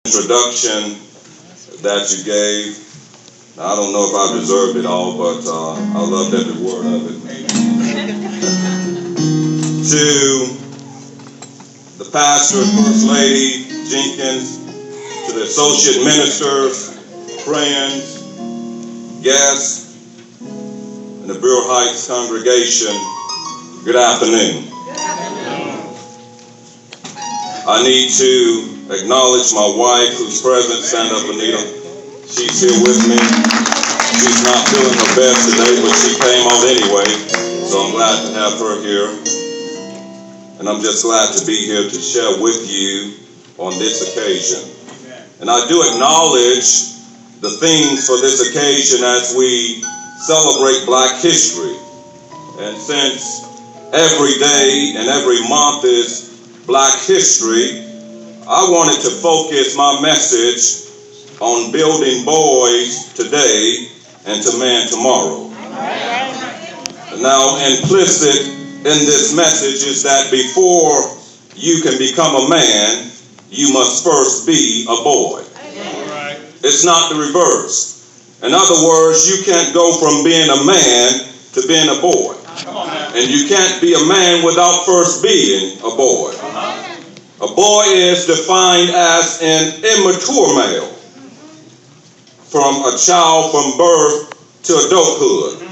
Introduction that you gave. I don't know if I deserved it all, but I loved every word of it. To the pastor, First Lady Jenkins, to the associate ministers, friends, guests, and the Brewer Heights congregation, good afternoon. I need to acknowledge my wife who's present. Stand up, Anita. She's here with me. She's not feeling her best today, but she came out anyway. So I'm glad to have her here. And I'm just glad to be here to share with you on this occasion. And I do acknowledge the themes for this occasion as we celebrate Black history. And since every day and every month is Black history, I wanted to focus my message on building boys today and to man tomorrow. Now, implicit in this message is that before you can become a man, you must first be a boy. It's not the reverse. In other words, you can't go from being a man to being a boy. And you can't be a man without first being a boy. A boy is defined as an immature male, from a child from birth to adulthood,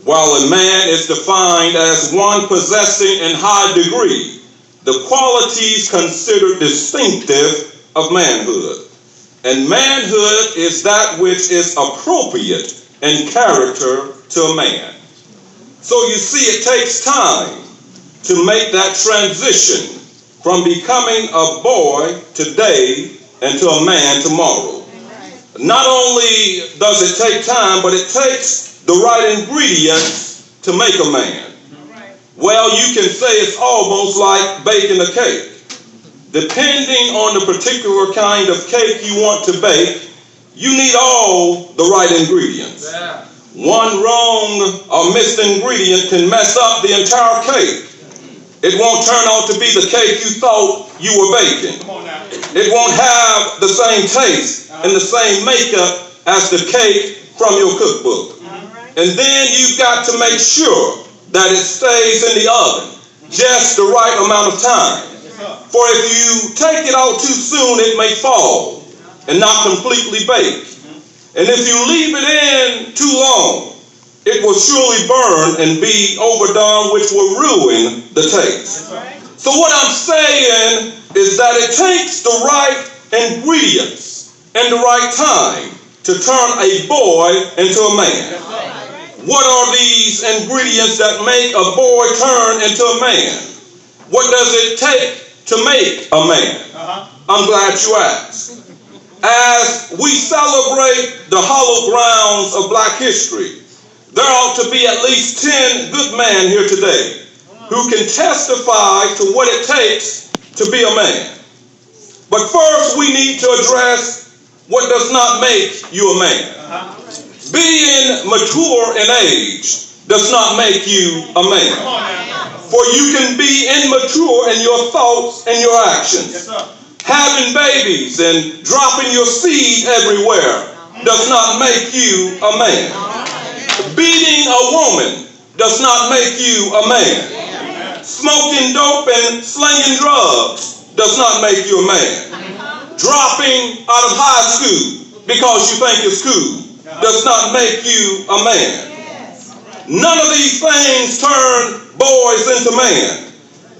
while a man is defined as one possessing in high degree the qualities considered distinctive of manhood. And manhood is that which is appropriate in character to a man. So you see, it takes time to make that transition from becoming a boy today and to a man tomorrow. Not only does it take time, but it takes the right ingredients to make a man. Well, you can say it's almost like baking a cake. Depending on the particular kind of cake you want to bake, you need all the right ingredients. One wrong or missed ingredient can mess up the entire cake. It won't turn out to be the cake you thought you were baking. It won't have the same taste and the same makeup as the cake from your cookbook. And then you've got to make sure that it stays in the oven just the right amount of time. For if you take it out too soon, it may fall and not completely bake. And if you leave it in too long, it will surely burn and be overdone, which will ruin the taste. So what I'm saying is that it takes the right ingredients and the right time to turn a boy into a man. What are these ingredients that make a boy turn into a man? What does it take to make a man? I'm glad you asked. As we celebrate the hallowed grounds of Black history, there ought to be at least 10 good men here today who can testify to what it takes to be a man. But first, we need to address what does not make you a man. Being mature in age does not make you a man. For you can be immature in your thoughts and your actions. Having babies and dropping your seed everywhere does not make you a man. Beating a woman does not make you a man. Smoking dope and slinging drugs does not make you a man. Dropping out of high school because you think it's cool does not make you a man. None of these things turn boys into men.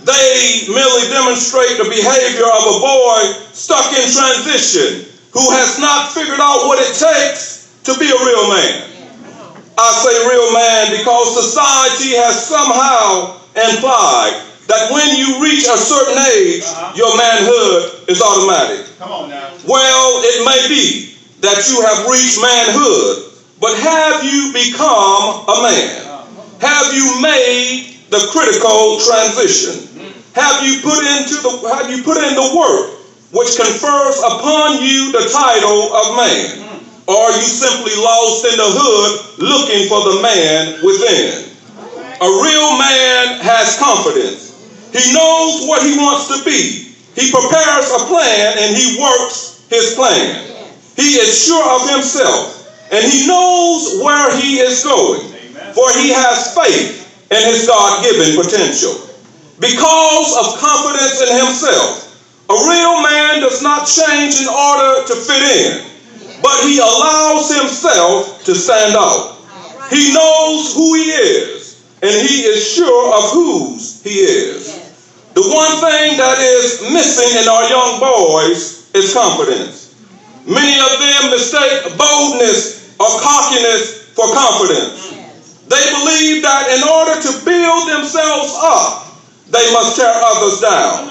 They merely demonstrate the behavior of a boy stuck in transition who has not figured out what it takes to be a real man. I say real man because society has somehow implied that when you reach a certain age, your manhood is automatic. Come on now. Well, it may be that you have reached manhood, but have you become a man? Have you made the critical transition? Have you put in the work which confers upon you the title of man? Or are you simply lost in the hood looking for the man within? A real man has confidence. He knows what he wants to be. He prepares a plan and he works his plan. He is sure of himself, and he knows where he is going, for he has faith in his God-given potential. Because of confidence in himself, a real man does not change in order to fit in, but he allows himself to stand out. He knows who he is, and he is sure of whose he is. The one thing that is missing in our young boys is confidence. Many of them mistake boldness or cockiness for confidence. They believe that in order to build themselves up, they must tear others down.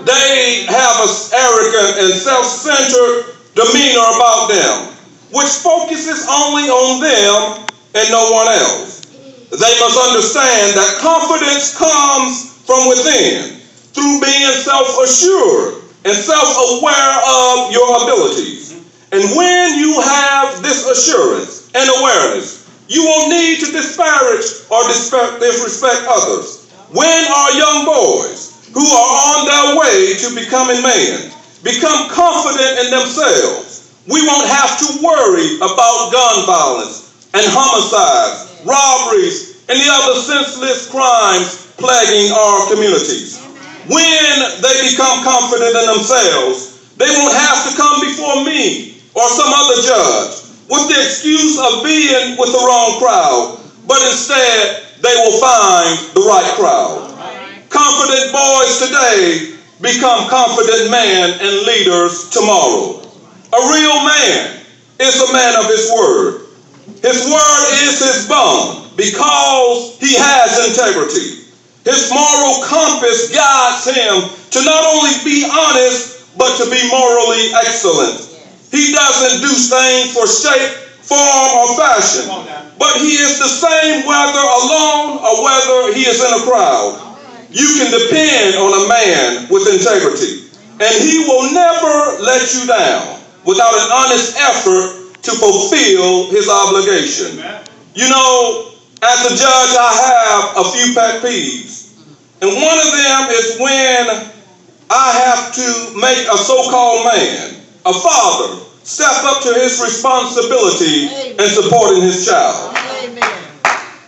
They have an arrogant and self-centered demeanor about them, which focuses only on them and no one else. They must understand that confidence comes from within, through being self-assured and self-aware of your abilities. And when you have this assurance and awareness, you won't need to disparage or disrespect others. When our young boys who are on their way to becoming men become confident in themselves, we won't have to worry about gun violence and homicides, robberies, and the other senseless crimes plaguing our communities. When they become confident in themselves, they won't have to come before me or some other judge with the excuse of being with the wrong crowd, but instead they will find the right crowd. Confident boys today become confident men and leaders tomorrow. A real man is a man of his word. His word is his bond because he has integrity. His moral compass guides him to not only be honest, but to be morally excellent. He doesn't do things for shape, form, or fashion, but he is the same whether alone or whether he is in a crowd. You can depend on a man with integrity, and he will never let you down without an honest effort to fulfill his obligation. You know, as a judge, I have a few pet peeves, and one of them is when I have to make a so-called man, a father, step up to his responsibility in supporting his child.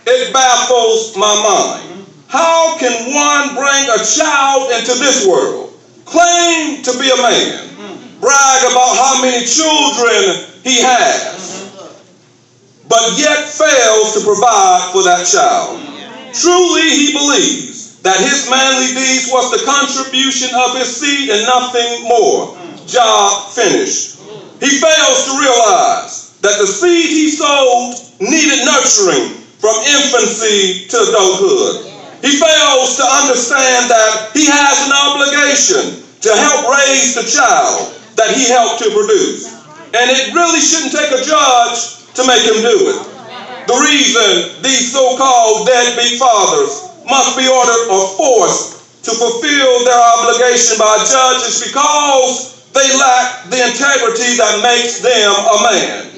It baffles my mind. How can one bring a child into this world, claim to be a man, brag about how many children he has, but yet fails to provide for that child? Truly, he believes that his manly deeds was the contribution of his seed and nothing more. Job finished. He fails to realize that the seed he sowed needed nurturing from infancy to adulthood. He fails to understand that he has an obligation to help raise the child that he helped to produce. And it really shouldn't take a judge to make him do it. The reason these so-called deadbeat fathers must be ordered or forced to fulfill their obligation by a judge is because they lack the integrity that makes them a man.